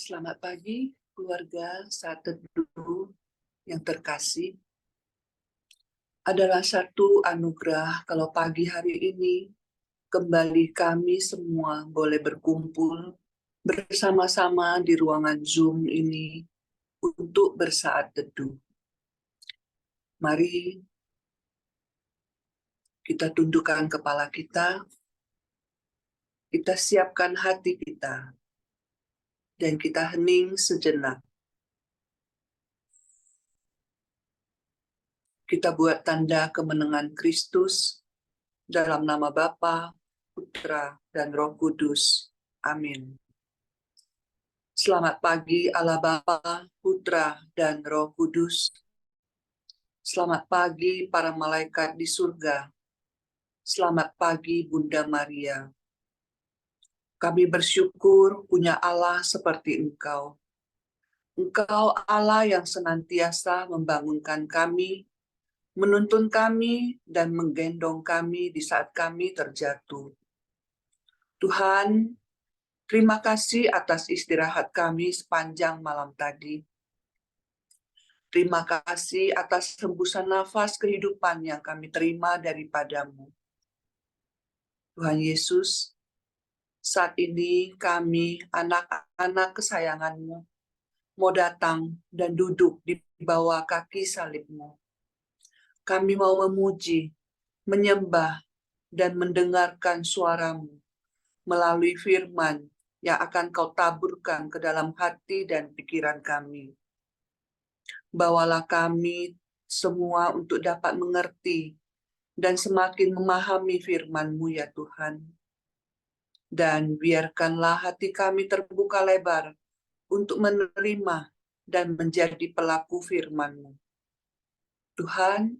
Selamat pagi, keluarga Saat Teduh yang terkasih. Adalah satu anugerah kalau pagi hari ini kembali kami semua boleh berkumpul bersama-sama di ruangan Zoom ini untuk bersaat teduh. Mari kita tundukkan kepala kita siapkan hati kita, dan kita hening sejenak. Kita buat tanda kemenangan Kristus dalam nama Bapa, Putra, dan Roh Kudus. Amin. Selamat pagi Allah Bapa, Putra, dan Roh Kudus. Selamat pagi para malaikat di surga. Selamat pagi Bunda Maria. Kami bersyukur punya Allah seperti Engkau. Engkau Allah yang senantiasa membangunkan kami, menuntun kami, dan menggendong kami di saat kami terjatuh. Tuhan, terima kasih atas istirahat kami sepanjang malam tadi. Terima kasih atas hembusan nafas kehidupan yang kami terima daripada-Mu. Tuhan Yesus, saat ini kami, anak-anak kesayangan-Mu, mau datang dan duduk di bawah kaki salib-Mu. Kami mau memuji, menyembah, dan mendengarkan suara-Mu melalui firman yang akan Kau taburkan ke dalam hati dan pikiran kami. Bawalah kami semua untuk dapat mengerti dan semakin memahami firman-Mu ya Tuhan. Dan biarkanlah hati kami terbuka lebar untuk menerima dan menjadi pelaku firman-Mu. Tuhan,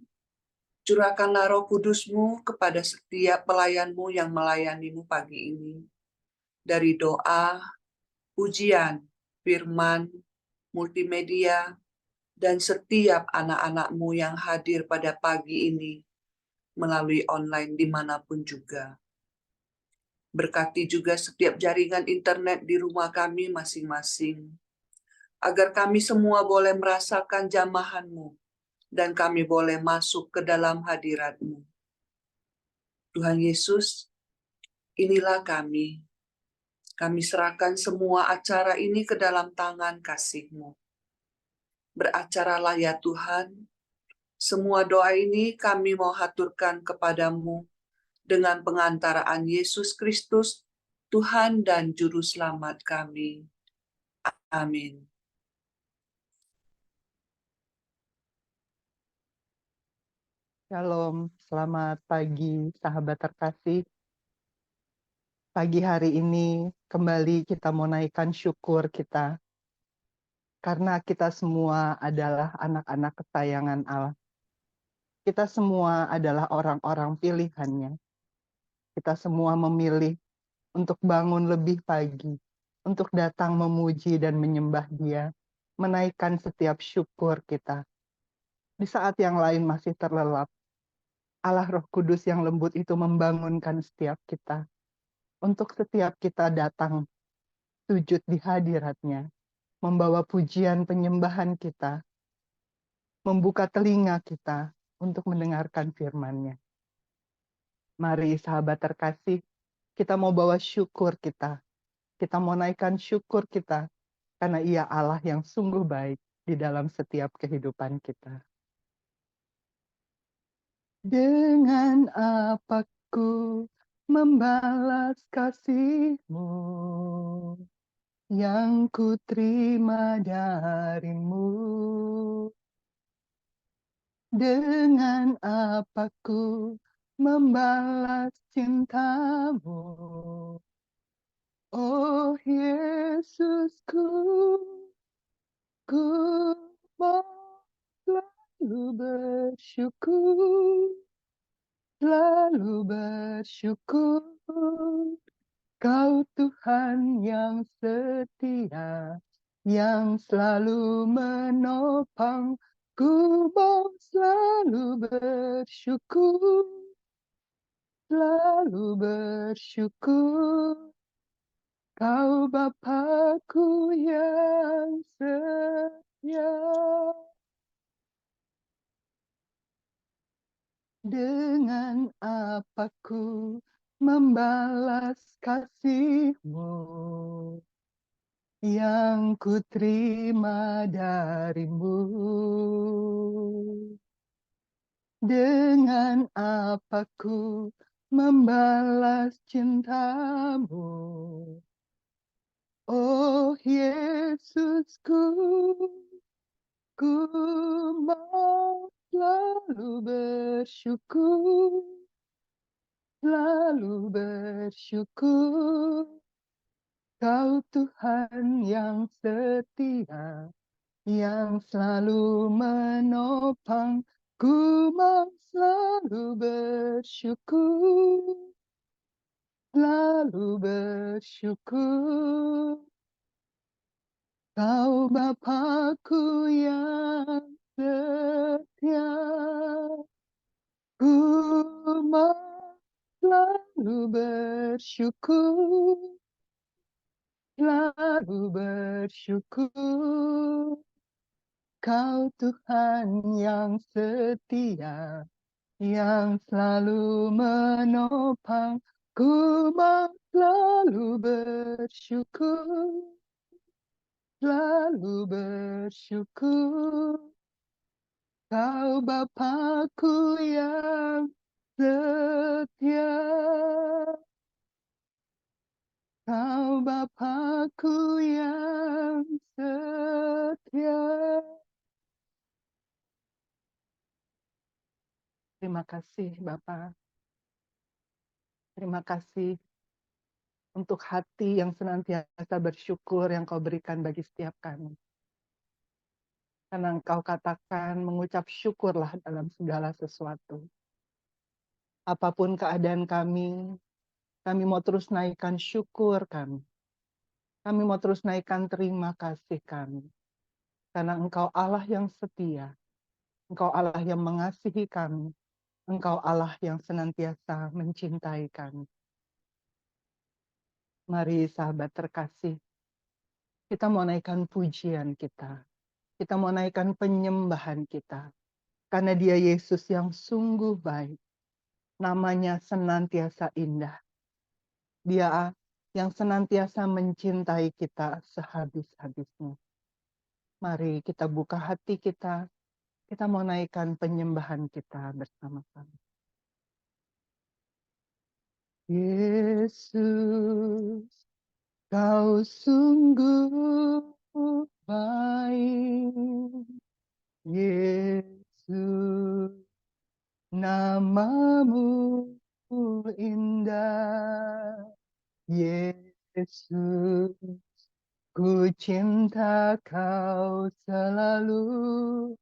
curahkanlah Roh Kudus-Mu kepada setiap pelayan-Mu yang melayani-Mu pagi ini. Dari doa, ujian, firman, multimedia, dan setiap anak-anak-Mu yang hadir pada pagi ini melalui online dimanapun juga. Berkati juga setiap jaringan internet di rumah kami masing-masing, agar kami semua boleh merasakan jamahan-Mu, dan kami boleh masuk ke dalam hadirat-Mu. Tuhan Yesus, inilah kami. Kami serahkan semua acara ini ke dalam tangan kasih-Mu. Beracaralah ya Tuhan, semua doa ini kami mau haturkan kepadamu dengan pengantaraan Yesus Kristus, Tuhan dan Juru Selamat kami. Amin. Shalom, selamat pagi sahabat terkasih. Pagi hari ini kembali kita mau naikkan syukur kita. Karena kita semua adalah anak-anak kesayangan Allah. Kita semua adalah orang-orang pilihannya. Kita semua memilih untuk bangun lebih pagi, untuk datang memuji dan menyembah Dia, menaikkan setiap syukur kita. Di saat yang lain masih terlelap, Allah Roh Kudus yang lembut itu membangunkan setiap kita. Untuk setiap kita datang sujud di hadirat-Nya, membawa pujian penyembahan kita, membuka telinga kita untuk mendengarkan firman-Nya. Mari sahabat terkasih, kita mau bawa syukur kita. Kita mau naikkan syukur kita, karena Ia Allah yang sungguh baik di dalam setiap kehidupan kita. Dengan apaku membalas kasih-Mu yang ku terima darimu. Dengan apaku membalas cinta-Mu, oh Yesusku, ku mau selalu bersyukur, selalu bersyukur. Kau Tuhan yang setia, yang selalu menopang, ku mau selalu bersyukur, selalu bersyukur. Kau Bapakku yang setia, dengan apa ku membalas kasih-Mu yang ku terima dari-Mu. Dengan apa ku membalas cinta-Mu, oh Yesusku, ku mau selalu bersyukur, selalu bersyukur. Kau Tuhan yang setia, yang selalu menopang, ku mau selalu bersyukur, selalu bersyukur. Kau Bapakku yang setia, ku mau selalu bersyukur, selalu bersyukur. Kau Tuhan yang setia, yang selalu menopang, ku mau selalu bersyukur, selalu bersyukur. Kau Bapakku yang setia, Kau Bapakku yang setia. Terima kasih Bapa. Terima kasih untuk hati yang senantiasa bersyukur yang Kau berikan bagi setiap kami. Karena Engkau katakan mengucap syukurlah dalam segala sesuatu. Apapun keadaan kami mau terus naikkan syukur kami. Kami mau terus naikkan terima kasih kami. Karena Engkau Allah yang setia. Engkau Allah yang mengasihi kami. Engkau Allah yang senantiasa mencintai kami. Mari sahabat terkasih, kita mau naikkan pujian kita. Kita mau naikkan penyembahan kita. Karena Dia Yesus yang sungguh baik. Namanya senantiasa indah. Dia yang senantiasa mencintai kita sehabis-habisnya. Mari kita buka hati kita. Kita mau naikkan penyembahan kita bersama-sama. Yesus, Kau sungguh baik. Yesus, namamu indah. Yesus, ku cinta Kau selalu.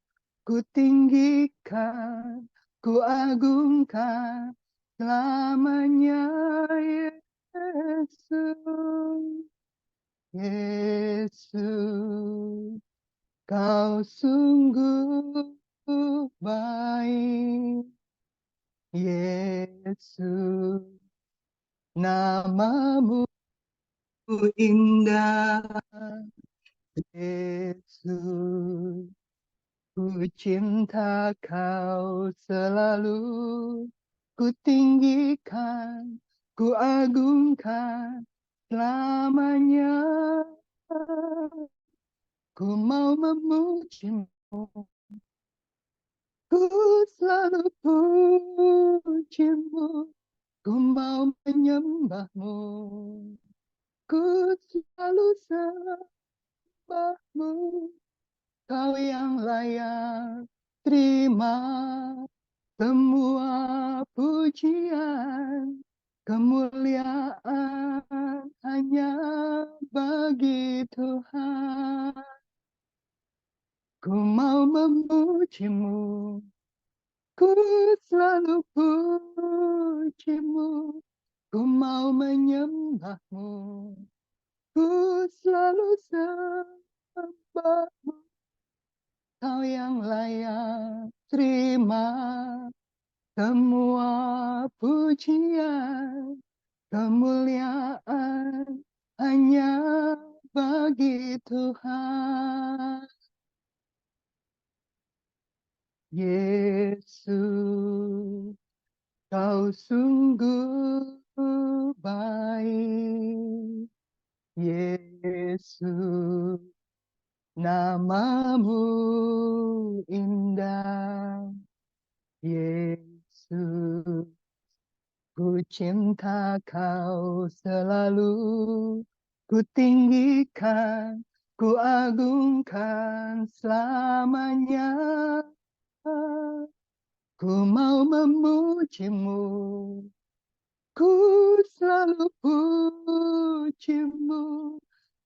Ku tinggikan, ku agungkan selamanya, Yesus. Yesus, Kau sungguh baik. Yesus, namamu indah. Yesus, ku cinta Kau selalu. Ku tinggikan, ku agungkan selamanya. Ku mau memuji-Mu, ku selalu puji-Mu, ku mau menyembah-Mu, ku selalu sembah-Mu. Kau yang layak terima semua pujian, kemuliaan hanya bagi Tuhan. Ku mau memuji-Mu, ku selalu puji-Mu, ku mau menyembah-Mu, ku selalu sembah-Mu. Kau yang layak terima semua pujian, kemuliaan hanya bagi Tuhan. Yesus, Kau sungguh baik. Yesus, Namamu indah. Yesus, ku cinta Kau selalu. Ku tinggikan, ku agungkan selamanya. Ku mau memujimu, ku selalu pujimu.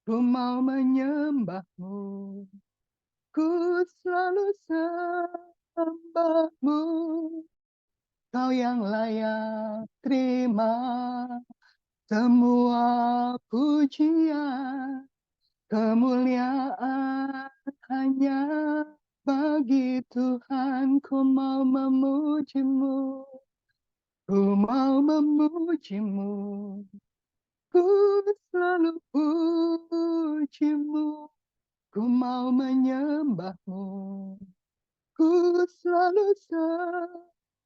Ku mau menyembahmu, ku selalu sembahmu. Kau yang layak terima semua pujian, kemuliaan hanya bagi Tuhan. Ku mau memujimu, ku mau memujimu, ku selalu pujimu. Ku mau menyembahmu, ku selalu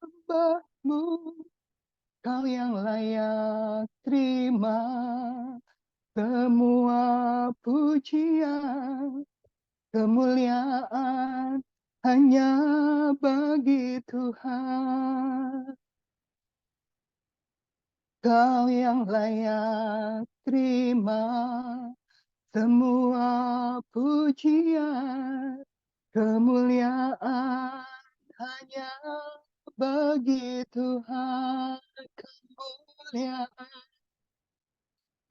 sembahmu. Kau yang layak terima semua pujian, kemuliaan hanya bagi Tuhan. Kau yang layak terima semua pujian, kemuliaan hanya bagi Tuhan.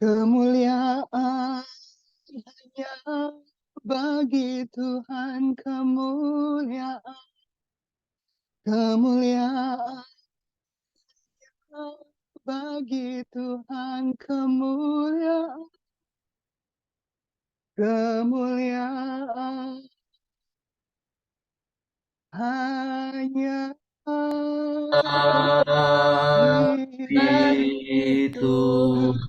Kemuliaan hanya bagi Tuhan. Kemuliaan bagi Tuhan. Kemuliaan hanya bagi Tuhan.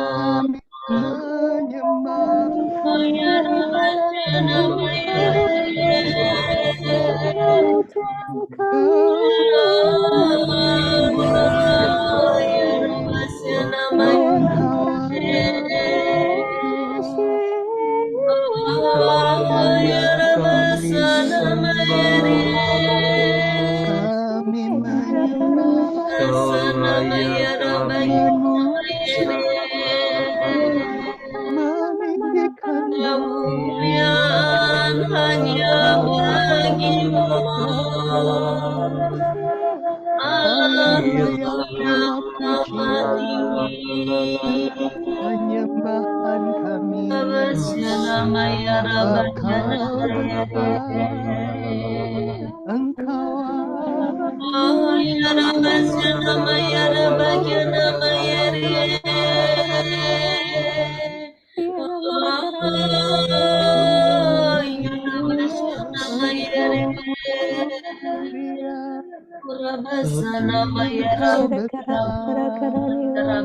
Kami menyembah kami menyembah meninggikanmu. Kau yang layak terima pujian, penyembahan kami. Engkau besar, Engkau mulia, Engkau besar,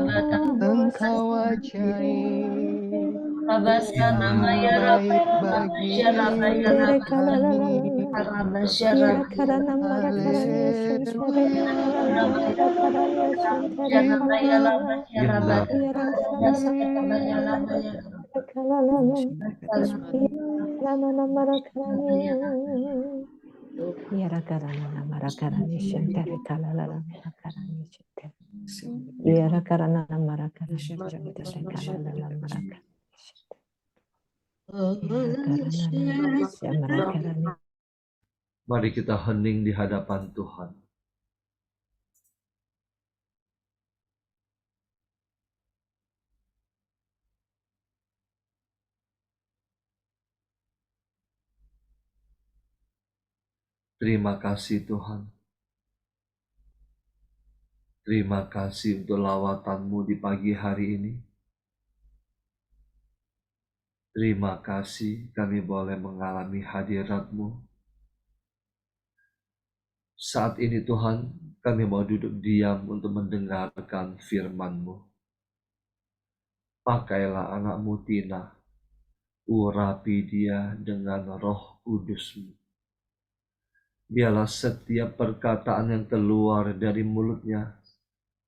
Engkau ajaib, baik bagi kami. Haleluya, terima Yarakarana Marakarani Shantare Kalalala Marakarani Shantare Yarakarana Marakarani Shantare Kalalala Marakarani Shantare. Mari kita hening di hadapan Tuhan. Terima kasih Tuhan. Terima kasih untuk lawatan-Mu di pagi hari ini. Terima kasih kami boleh mengalami hadirat-Mu. Saat ini Tuhan, Kami mau duduk diam untuk mendengarkan firman-Mu. Pakailah anakmu Tina, urapi dia dengan Roh Kudus-Mu. Biarlah setiap perkataan yang keluar dari mulutnya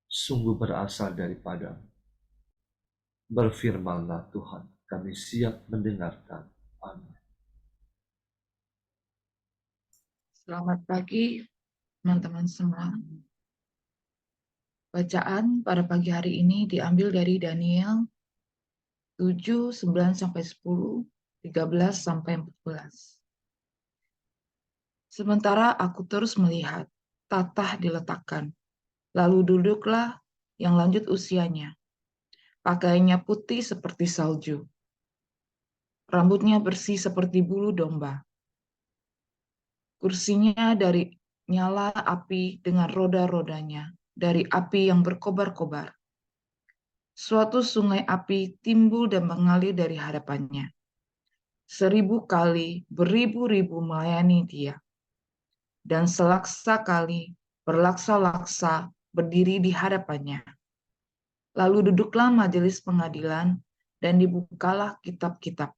sungguh berasal daripada-Mu. Berfirmanlah Tuhan, kami siap mendengarkan. Amin. Selamat pagi teman-teman semua. Bacaan pada pagi hari ini diambil dari Daniel 7, 9 sampai 10, 13 sampai 14. Sementara aku terus melihat, tatah diletakkan. Lalu duduklah yang lanjut usianya. Pakaiannya putih seperti salju. Rambutnya bersih seperti bulu domba. Kursinya dari nyala api dengan roda-rodanya, dari api yang berkobar-kobar. Suatu sungai api timbul dan mengalir dari hadapannya. 1000 kali, beribu-ribu melayani dia. Dan selaksa kali, berlaksa-laksa berdiri di hadapannya. Lalu duduklah majelis pengadilan dan dibukalah kitab-kitab.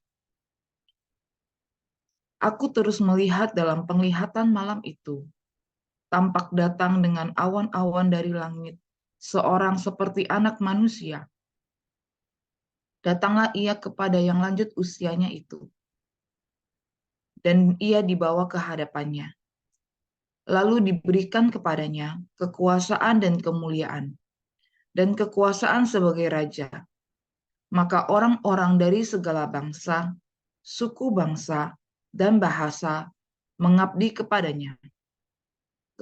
Aku terus melihat dalam penglihatan malam itu. Tampak datang dengan awan-awan dari langit, seorang seperti anak manusia. Datanglah ia kepada yang lanjut usianya itu. Dan ia dibawa ke hadapannya. Lalu diberikan kepadanya kekuasaan dan kemuliaan, dan kekuasaan sebagai raja. Maka orang-orang dari segala bangsa, suku bangsa, dan bahasa mengabdi kepadanya.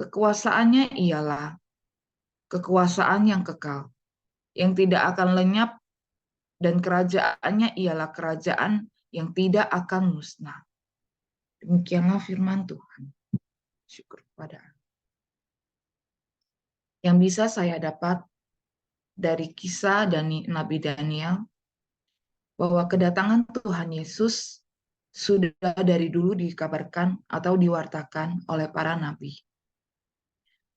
Kekuasaannya ialah kekuasaan yang kekal, yang tidak akan lenyap, dan kerajaannya ialah kerajaan yang tidak akan musnah. Demikianlah firman Tuhan. Syukur kepada Allah. Yang bisa saya dapat dari kisah Nabi Daniel, bahwa kedatangan Tuhan Yesus sudah dari dulu dikabarkan atau diwartakan oleh para nabi.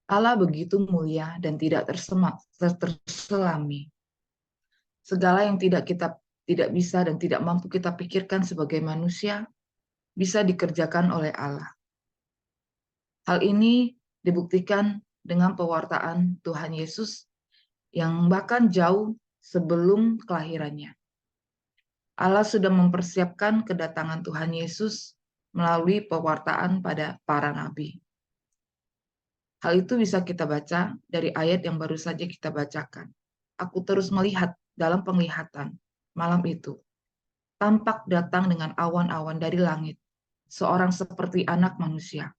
Allah begitu mulia dan tidak terselami. Segala yang tidak bisa dan tidak mampu kita pikirkan sebagai manusia bisa dikerjakan oleh Allah. Hal ini dibuktikan dengan pewartaan Tuhan Yesus yang bahkan jauh sebelum kelahirannya. Allah sudah mempersiapkan kedatangan Tuhan Yesus melalui pewartaan pada para nabi. Hal itu bisa kita baca dari ayat yang baru saja kita bacakan. Aku terus melihat dalam penglihatan malam itu. Tampak datang dengan awan-awan dari langit, seorang seperti anak manusia.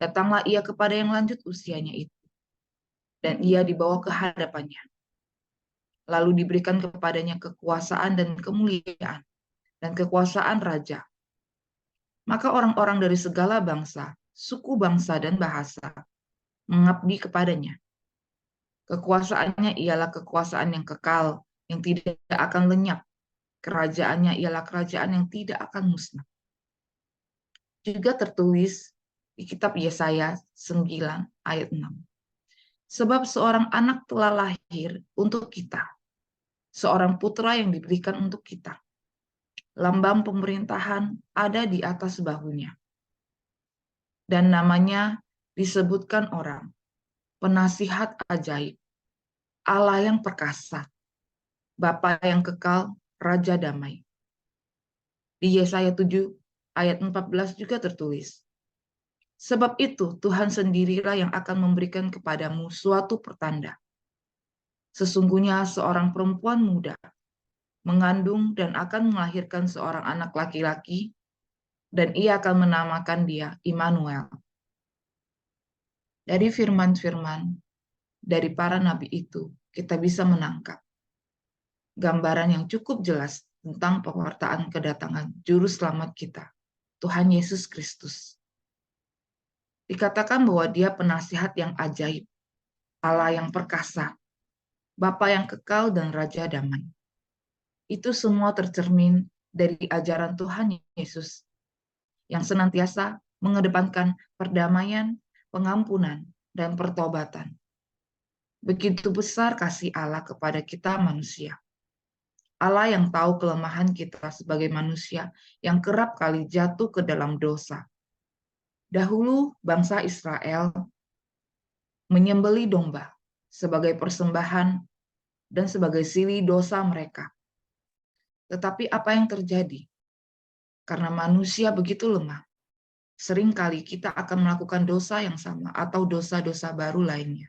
Datanglah ia kepada yang lanjut usianya itu, dan ia dibawa ke hadapannya. Lalu diberikan kepadanya kekuasaan dan kemuliaan, dan kekuasaan raja. Maka orang-orang dari segala bangsa, suku bangsa, dan bahasa mengabdi kepadanya. Kekuasaannya ialah kekuasaan yang kekal, yang tidak akan lenyap. Kerajaannya ialah kerajaan yang tidak akan musnah. Juga tertulis di kitab Yesaya 9 ayat 6. Sebab seorang anak telah lahir untuk kita, seorang putra yang diberikan untuk kita. Lambang pemerintahan ada di atas bahunya. Dan namanya disebutkan orang, penasihat ajaib, Allah yang perkasa, Bapa yang kekal, Raja damai. Di Yesaya 7 ayat 14 juga tertulis. Sebab itu Tuhan sendirilah yang akan memberikan kepadamu suatu pertanda. Sesungguhnya seorang perempuan muda mengandung dan akan melahirkan seorang anak laki-laki, dan ia akan menamakan dia Immanuel. Dari firman-firman dari para nabi itu, kita bisa menangkap gambaran yang cukup jelas tentang pewartaan kedatangan Juru Selamat kita, Tuhan Yesus Kristus. Dikatakan bahwa dia penasihat yang ajaib, Allah yang perkasa, Bapa yang kekal, dan Raja damai. Itu semua tercermin dari ajaran Tuhan Yesus yang senantiasa mengedepankan perdamaian, pengampunan, dan pertobatan. Begitu besar kasih Allah kepada kita manusia. Allah yang tahu kelemahan kita sebagai manusia yang kerap kali jatuh ke dalam dosa. Dahulu bangsa Israel menyembelih domba sebagai persembahan dan sebagai silih dosa mereka. Tetapi apa yang terjadi? Karena manusia begitu lemah, seringkali kita akan melakukan dosa yang sama atau dosa-dosa baru lainnya.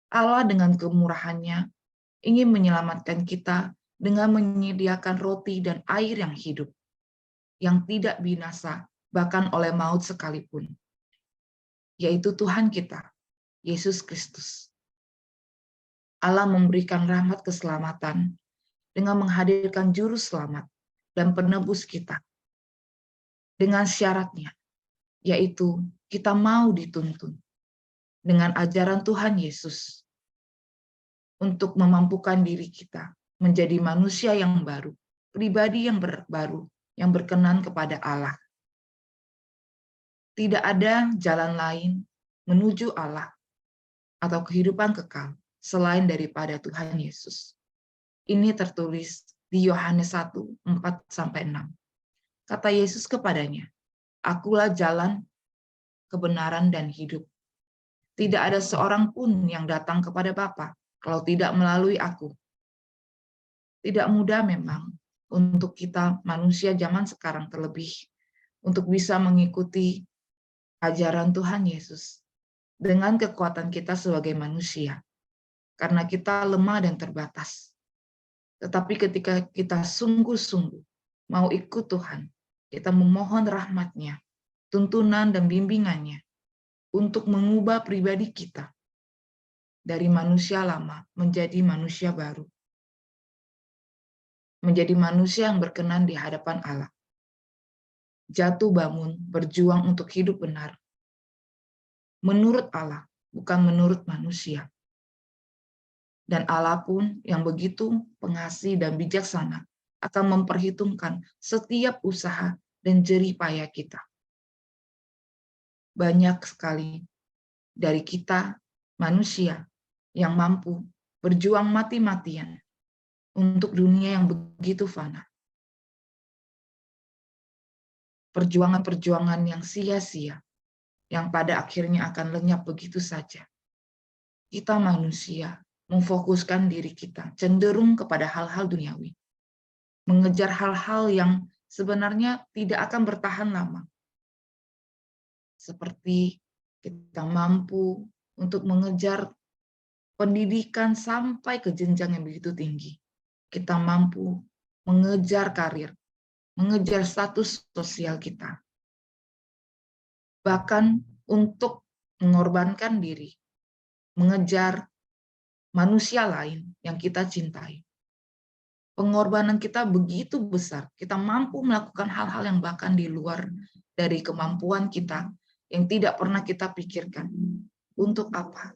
Allah dengan kemurahannya ingin menyelamatkan kita dengan menyediakan roti dan air yang hidup, yang tidak binasa bahkan oleh maut sekalipun, yaitu Tuhan kita, Yesus Kristus. Allah memberikan rahmat keselamatan dengan menghadirkan juru selamat dan penebus kita, dengan syaratnya, yaitu kita mau dituntun dengan ajaran Tuhan Yesus untuk memampukan diri kita menjadi manusia yang baru, pribadi yang baru, yang berkenan kepada Allah. Tidak ada jalan lain menuju Allah atau kehidupan kekal selain daripada Tuhan Yesus. Ini tertulis di Yohanes 1, 4-6. Kata Yesus kepadanya, "Akulah jalan, kebenaran, dan hidup. Tidak ada seorang pun yang datang kepada Bapa kalau tidak melalui aku." Tidak mudah memang untuk kita manusia zaman sekarang terlebih untuk bisa mengikuti ajaran Tuhan Yesus dengan kekuatan kita sebagai manusia, karena kita lemah dan terbatas. Tetapi ketika kita sungguh-sungguh mau ikut Tuhan, kita memohon rahmat-Nya, tuntunan dan bimbingannya untuk mengubah pribadi kita dari manusia lama menjadi manusia baru. Menjadi manusia yang berkenan di hadapan Allah. Jatuh bangun, berjuang untuk hidup benar. Menurut Allah, bukan menurut manusia. Dan Allah pun yang begitu pengasih dan bijaksana akan memperhitungkan setiap usaha dan jerih payah kita. Banyak sekali dari kita manusia yang mampu berjuang mati-matian untuk dunia yang begitu fana. Perjuangan-perjuangan yang sia-sia, yang pada akhirnya akan lenyap begitu saja. Kita manusia memfokuskan diri kita cenderung kepada hal-hal duniawi, mengejar hal-hal yang sebenarnya tidak akan bertahan lama. Seperti kita mampu untuk mengejar pendidikan sampai ke jenjang yang begitu tinggi. Kita mampu mengejar karir, mengejar status sosial kita. Bahkan untuk mengorbankan diri, mengejar manusia lain yang kita cintai. Pengorbanan kita begitu besar, kita mampu melakukan hal-hal yang bahkan di luar dari kemampuan kita, yang tidak pernah kita pikirkan. Untuk apa?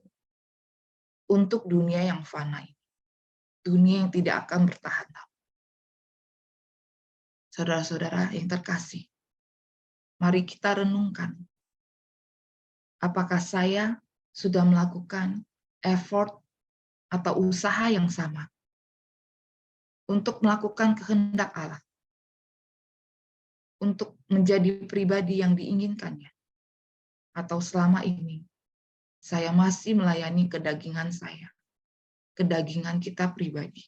Untuk dunia yang fana ini. Dunia yang tidak akan bertahan lama. Saudara-saudara yang terkasih, mari kita renungkan. Apakah saya sudah melakukan effort atau usaha yang sama untuk melakukan kehendak Allah, untuk menjadi pribadi yang diinginkannya? Atau selama ini saya masih melayani kedagingan saya, kedagingan kita pribadi?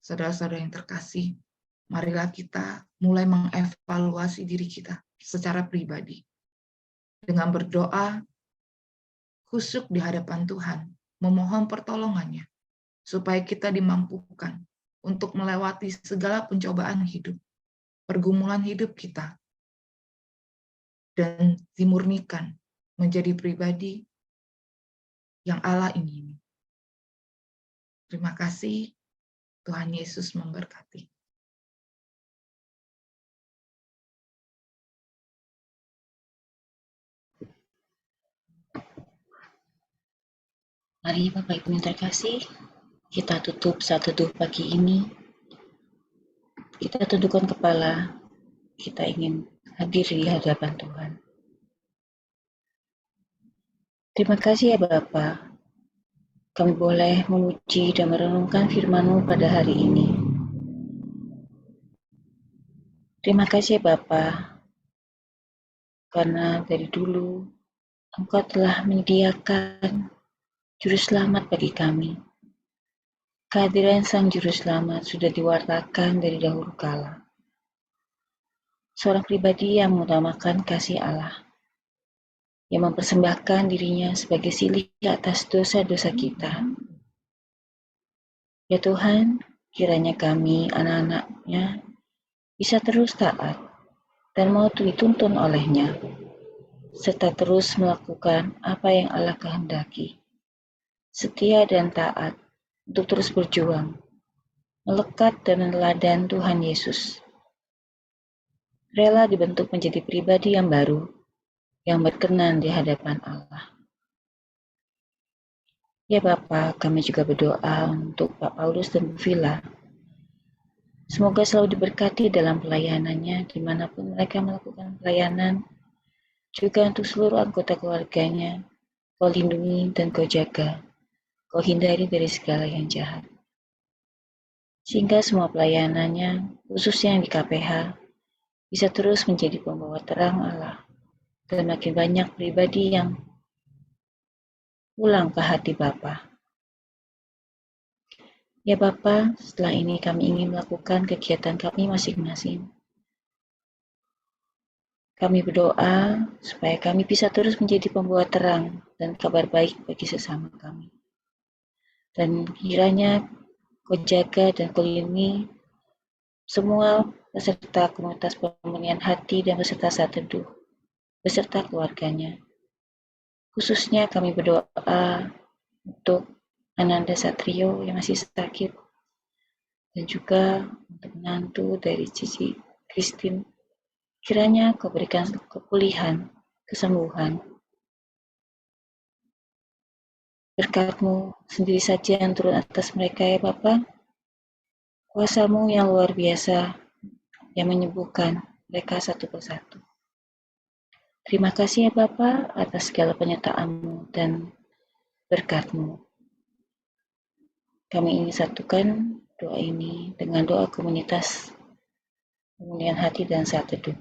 Saudara-saudara yang terkasih, marilah kita mulai mengevaluasi diri kita secara pribadi dengan berdoa khusyuk di hadapan Tuhan, memohon pertolongannya supaya kita dimampukan untuk melewati segala pencobaan hidup, pergumulan hidup kita, dan dimurnikan menjadi pribadi yang Allah ingini. Terima kasih. Tuhan Yesus memberkati. Mari Bapak Ibu yang terkasih, kita tutup saat teduh pagi ini. Kita tundukkan kepala, kita ingin hadir di hadapan Tuhan. Terima kasih ya Bapa, kami boleh memuji dan merenungkan firman-Mu pada hari ini. Terima kasih ya Bapa, karena dari dulu Engkau telah menyediakan Juru Selamat bagi kami. Kehadiran Sang Juru Selamat sudah diwartakan dari dahulu kala. Seorang pribadi yang mengutamakan kasih Allah, yang mempersembahkan dirinya sebagai silih atas dosa-dosa kita. Ya Tuhan, kiranya kami, anak-anak-Nya, bisa terus taat dan mau dituntun oleh-Nya, serta terus melakukan apa yang Allah kehendaki, setia dan taat untuk terus berjuang, melekat dan meneladani Tuhan Yesus, rela dibentuk menjadi pribadi yang baru, yang berkenan di hadapan Allah. Ya Bapa, kami juga berdoa untuk Pak Paulus dan Bu Vila. Semoga selalu diberkati dalam pelayanannya, dimanapun mereka melakukan pelayanan, juga untuk seluruh anggota keluarganya. Kau lindungi dan Kau jaga, Kau hindari dari segala yang jahat. Sehingga semua pelayanannya, khususnya yang di KPH, bisa terus menjadi pembawa terang Allah, dan makin banyak pribadi yang pulang ke hati Bapa. Ya Bapa, setelah ini kami ingin melakukan kegiatan kami masing-masing. Kami berdoa supaya kami bisa terus menjadi pembawa terang dan kabar baik bagi sesama kami. Dan kiranya Kau jaga dan Kau lindungi semua peserta komunitas pemulihan hati dan peserta saat teduh, beserta keluarganya. Khususnya kami berdoa untuk Ananda Satrio yang masih sakit, dan juga untuk menantu dari Cici Christine. Kiranya Kau berikan kepulihan, kesembuhan. Berkat-Mu sendiri saja yang turun atas mereka ya Bapa. Kuasa-Mu yang luar biasa yang menyembuhkan mereka satu persatu. Terima kasih ya Bapa atas segala penyertaan-Mu dan berkat-Mu. Kami ingin satukan doa ini dengan doa komunitas pemulihan hati dan saat teduh.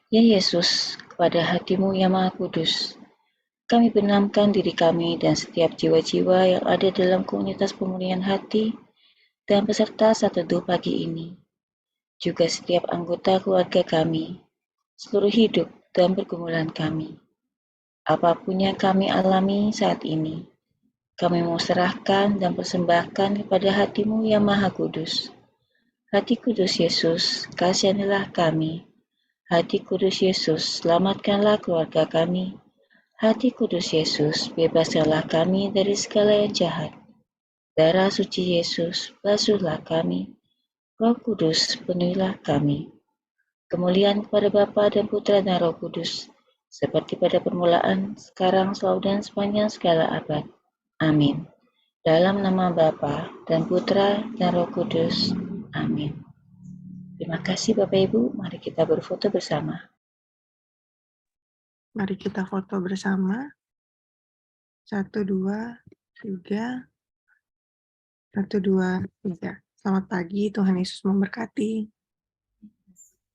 Ya Yesus, kepada hati-Mu yang Maha Kudus, kami benamkan diri kami dan setiap jiwa-jiwa yang ada dalam komunitas pemulihan hati dan peserta saat teduh pagi ini, juga setiap anggota keluarga kami, seluruh hidup dan pergumulan kami. Apapun yang kami alami saat ini, kami mau serahkan dan persembahkan kepada hati-Mu yang Maha Kudus. Hati Kudus Yesus, kasihanilah kami. Hati Kudus Yesus, selamatkanlah keluarga kami. Hati Kudus Yesus, bebaskanlah kami dari segala yang jahat. Darah suci Yesus, basuhlah kami. Roh Kudus, penuhilah kami. Kemuliaan kepada Bapa dan Putra dan Roh Kudus, seperti pada permulaan, sekarang, selalu dan sepanjang segala abad. Amin. Dalam nama Bapa dan Putra dan Roh Kudus. Amin. Terima kasih Bapak Ibu, mari kita berfoto bersama. Mari kita foto bersama. 1, 2, 3. 1, 2, 3. Selamat pagi, Tuhan Yesus memberkati.